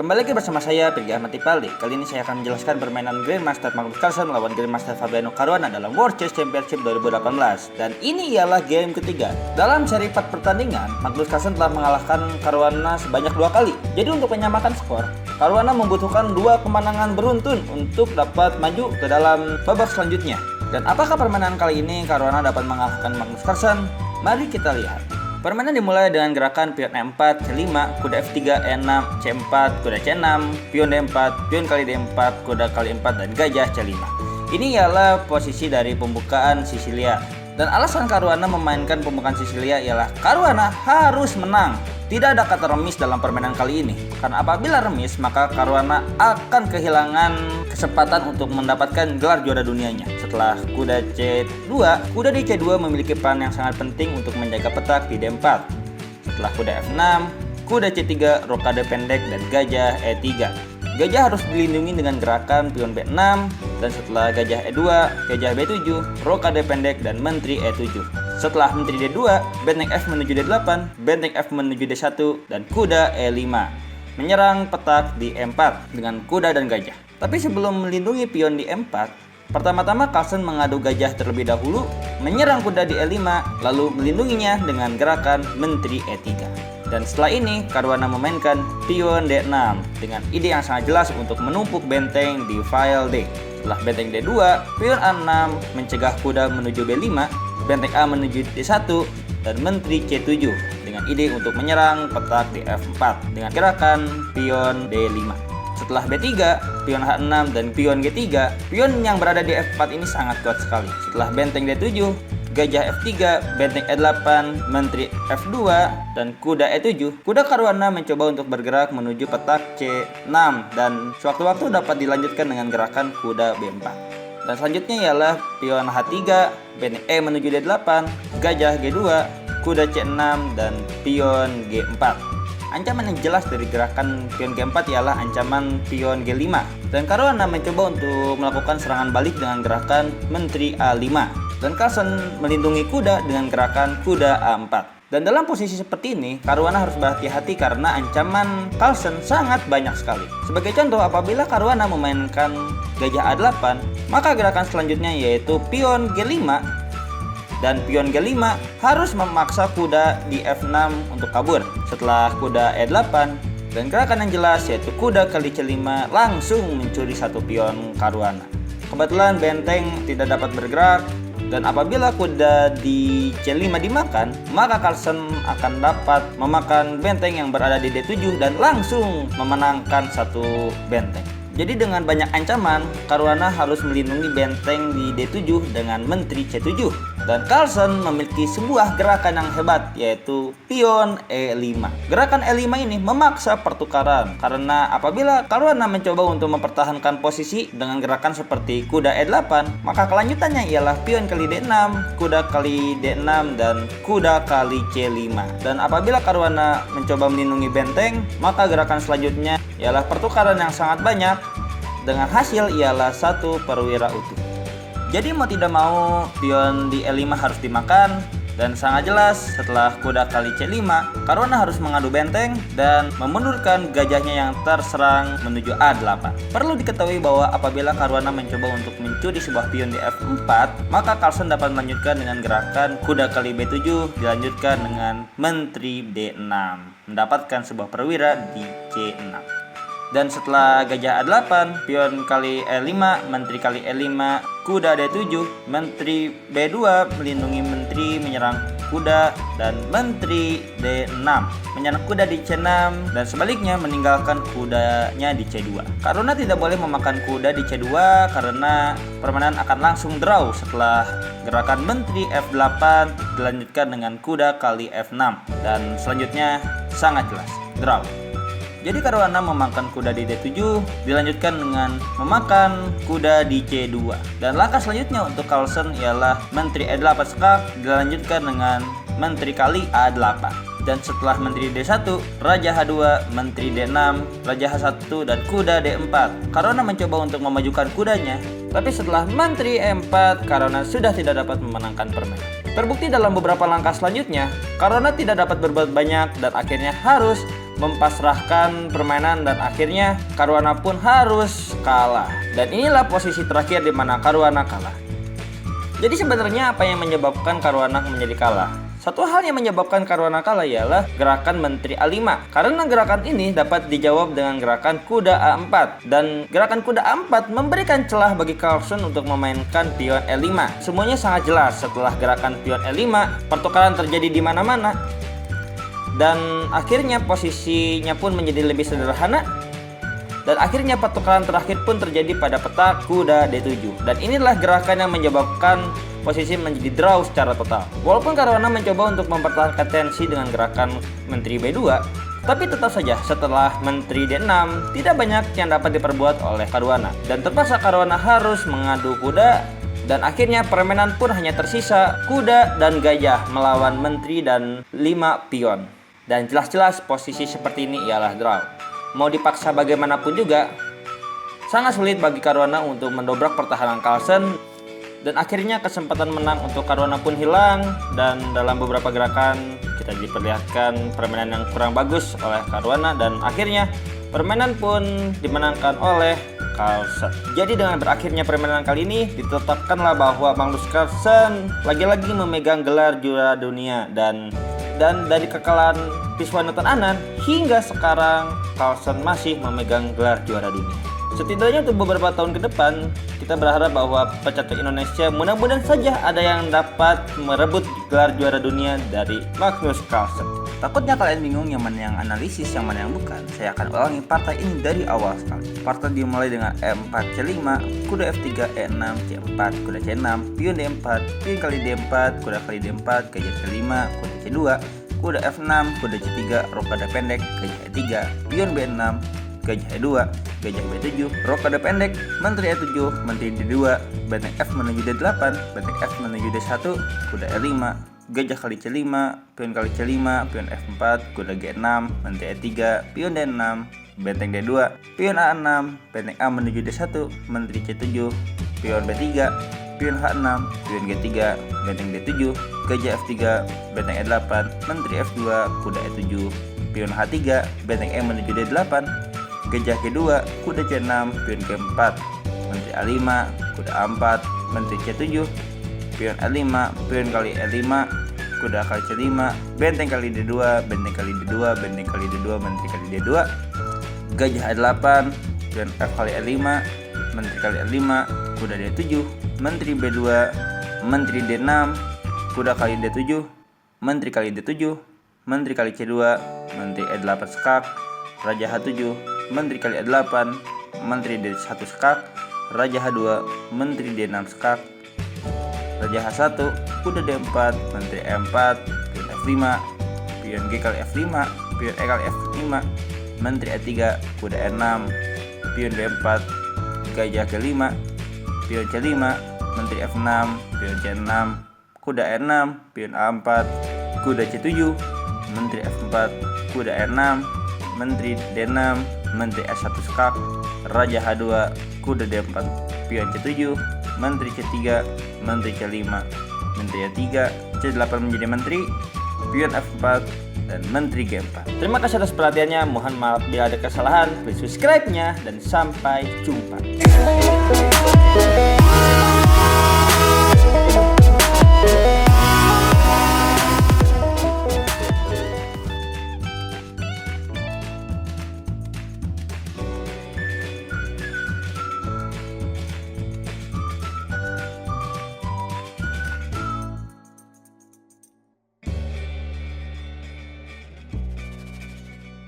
Kembali lagi bersama saya, Pirgi Ahmad Ipaldi. Kali ini saya akan menjelaskan permainan Grandmaster Magnus Carlsen melawan Grandmaster Fabiano Caruana dalam World Chess Championship 2018. Dan ini ialah game ketiga. Dalam seri 4 pertandingan, Magnus Carlsen telah mengalahkan Caruana sebanyak 2 kali. Jadi untuk menyamakan skor, Caruana membutuhkan 2 kemenangan beruntun untuk dapat maju ke dalam babak selanjutnya. Dan apakah permainan kali ini Caruana dapat mengalahkan Magnus Carlsen? Mari kita lihat. Permainan dimulai dengan gerakan pion E4, C5, kuda F3, E6, C4, kuda C6, pion D4, pion kali D4, kuda kali 4, dan gajah C5. Ini ialah posisi dari pembukaan Sisilia. Dan alasan Caruana memainkan pembukaan Sisilia ialah Caruana harus menang. Tidak ada kata remis dalam permainan kali ini. Karena apabila remis, maka Caruana akan kehilangan kesempatan untuk mendapatkan gelar juara dunianya. Setelah kuda C2, kuda di C2 memiliki peran yang sangat penting untuk menjaga petak di D4. Setelah kuda F6, kuda C3, rokade pendek, dan gajah E3. Gajah harus dilindungi dengan gerakan pion B6, dan setelah gajah E2, gajah B7, rokade pendek, dan menteri E7. Setelah menteri D2, benteng F menuju D8, benteng F menuju D1, dan kuda E5. Menyerang petak di E4 dengan kuda dan gajah. Tapi sebelum melindungi pion di E4, pertama-tama Carlsen mengadu gajah terlebih dahulu, menyerang kuda di E5, lalu melindunginya dengan gerakan menteri E3. Dan setelah ini, Caruana memainkan pion D6 dengan ide yang sangat jelas untuk menumpuk benteng di file D. Setelah benteng D2, pion A6 mencegah kuda menuju B5, benteng A menuju D1, dan menteri C7 dengan ide untuk menyerang petak di F4 dengan gerakan pion D5. Setelah B3, pion H6, dan pion G3, pion yang berada di F4 ini sangat kuat sekali. Setelah benteng D7, gajah F3, benteng E8, menteri F2, dan kuda E7, kuda Caruana mencoba untuk bergerak menuju petak C6 dan sewaktu-waktu dapat dilanjutkan dengan gerakan kuda B4. Dan selanjutnya ialah pion H3, benteng E menuju D8, gajah G2, kuda C6, dan pion G4. Ancaman yang jelas dari gerakan pion G4 ialah ancaman pion G5. Dan Caruana mencoba untuk melakukan serangan balik dengan gerakan menteri A5. Dan Carlsen melindungi kuda dengan gerakan kuda A4. Dan dalam posisi seperti ini, Caruana harus berhati-hati karena ancaman Carlsen sangat banyak sekali. Sebagai contoh, apabila Caruana memainkan gajah A8, maka gerakan selanjutnya yaitu pion G5. Dan pion G5 harus memaksa kuda di F6 untuk kabur. Setelah kuda E8, dan gerakan yang jelas yaitu kuda kali C5 langsung mencuri satu pion Caruana. Kebetulan benteng tidak dapat bergerak, dan apabila kuda di C5 dimakan, maka Carlsen akan dapat memakan benteng yang berada di D7 dan langsung memenangkan satu benteng. Jadi dengan banyak ancaman, Caruana harus melindungi benteng di D7 dengan menteri C7. Dan Carlsen memiliki sebuah gerakan yang hebat, yaitu pion E5. Gerakan E5 ini memaksa pertukaran, karena apabila Caruana mencoba untuk mempertahankan posisi dengan gerakan seperti kuda E8, maka kelanjutannya ialah pion kali D6, kuda kali D6, dan kuda kali C5. Dan apabila Caruana mencoba melindungi benteng, maka gerakan selanjutnya ialah pertukaran yang sangat banyak, dengan hasil ialah satu perwira utuh. Jadi mau tidak mau pion di E5 harus dimakan, dan sangat jelas setelah kuda kali C5, Caruana harus mengadu benteng dan memundurkan gajahnya yang terserang menuju A8. Perlu diketahui bahwa apabila Caruana mencoba untuk mencuri sebuah pion di F4, maka Carlsen dapat melanjutkan dengan gerakan kuda kali B7 dilanjutkan dengan menteri D6, mendapatkan sebuah perwira di C6. Dan setelah gajah A8, pion kali E5, menteri kali E5, kuda D7, menteri B2 melindungi menteri menyerang kuda, dan menteri D6 menyerang kuda di C6, dan sebaliknya meninggalkan kudanya di C2. Caruana tidak boleh memakan kuda di C2 karena permainan akan langsung draw setelah gerakan menteri F8 dilanjutkan dengan kuda kali F6, dan selanjutnya sangat jelas draw. Jadi Caruana memakan kuda di D7 dilanjutkan dengan memakan kuda di C2. Dan langkah selanjutnya untuk Carlsen ialah menteri E8 skak dilanjutkan dengan menteri kali A8. Dan setelah menteri D1, raja H2, menteri D6, raja H1, dan kuda D4. Caruana mencoba untuk memajukan kudanya, tapi setelah menteri E4, Caruana sudah tidak dapat memenangkan permainan. Terbukti dalam beberapa langkah selanjutnya, Caruana tidak dapat berbuat banyak dan akhirnya harus mempasrahkan permainan dan akhirnya Caruana pun harus kalah. Dan inilah posisi terakhir di mana Caruana kalah. Jadi sebenarnya apa yang menyebabkan Caruana menjadi kalah? Satu hal yang menyebabkan Caruana kalah ialah gerakan Menteri A5. Karena gerakan ini dapat dijawab dengan gerakan kuda A4. Dan gerakan kuda A4 memberikan celah bagi Carlsen untuk memainkan pion E5. Semuanya sangat jelas. Setelah gerakan pion E5, pertukaran terjadi di mana-mana. Dan akhirnya posisinya pun menjadi lebih sederhana. Dan akhirnya pertukaran terakhir pun terjadi pada petak kuda D7. Dan inilah gerakan yang menyebabkan posisi menjadi draw secara total. Walaupun Caruana mencoba untuk mempertahankan tensi dengan gerakan Menteri B2, tapi tetap saja setelah Menteri D6 tidak banyak yang dapat diperbuat oleh Caruana. Dan terpaksa Caruana harus mengadu kuda. Dan akhirnya permainan pun hanya tersisa kuda dan gajah melawan Menteri dan 5 pion. Dan jelas-jelas posisi seperti ini ialah draw. Mau dipaksa bagaimanapun juga, sangat sulit bagi Caruana untuk mendobrak pertahanan Carlsen. Dan akhirnya kesempatan menang untuk Caruana pun hilang. Dan dalam beberapa gerakan kita diperlihatkan permainan yang kurang bagus oleh Caruana. Dan akhirnya permainan pun dimenangkan oleh Carlsen. Jadi dengan berakhirnya permainan kali ini, ditetapkanlah bahwa Magnus Carlsen lagi-lagi memegang gelar juara dunia. Dan dari kekalahan Viswanathan Anand hingga sekarang Carlsen masih memegang gelar juara dunia. Setidaknya untuk beberapa tahun ke depan, kita berharap bahwa pecatur Indonesia mudah-mudahan saja ada yang dapat merebut gelar juara dunia dari Magnus Carlsen. Takutnya kalian bingung yang mana yang analisis, yang mana yang bukan. Saya akan ulangi partai ini dari awal sekali. Partai dimulai dengan E4 C5, kuda F3 E6 C4, kuda C6, pion D4, pion kali D4, kuda kali D4, gajah C5, kuda C2, kuda F6, kuda C3, rokada pendek, gajah E3, pion B6, gajah E2, gajah B7, rokada pendek, Menteri E7, Menteri D2, benteng F menuju D8, benteng F menuju D1, kuda E5, gajah kali C5, pion kali C5, pion F4, kuda G6, Menteri E3, pion D6, benteng D2, pion A6, benteng A menuju D1, Menteri C7, pion B3, pion H6, pion G3, benteng D7, gajah F3, benteng E8, Menteri F2, kuda E7, pion H3, benteng E menuju D8, gajah G2, kuda C6, pion G4, Menteri A5, kuda A4, Menteri C7, pion A5, pion kali E5, kuda kali C5, benteng kali D2, benteng kali D2, benteng kali D2, Menteri kali D2, gajah A8, pion F kali E5, Menteri kali E5, kuda D7, Menteri B2, Menteri D6, kuda kali D7, Menteri kali D7, Menteri kali C2, Menteri E8 skak, Raja H7, Menteri kali E8, Menteri D1 skak, Raja H2, Menteri D6 skak, Raja H1, kuda D4, Menteri E4, pion F5, pion G kali F5, pion E kali F5, Menteri E3, kuda E6, pion D4, gajah G5, pion C5, Menteri F6, pion C6, kuda E6, pion A4, kuda C7, Menteri F4, kuda E6, Menteri D6, Menteri S1 skak, Raja H2, kuda D4, pion C7, Menteri C3, Menteri C5, Menteri E3, C8 menjadi Menteri, pion F4, dan Menteri G4. Terima kasih atas perhatiannya, mohon maaf bila ada kesalahan, please subscribe-nya, dan sampai jumpa.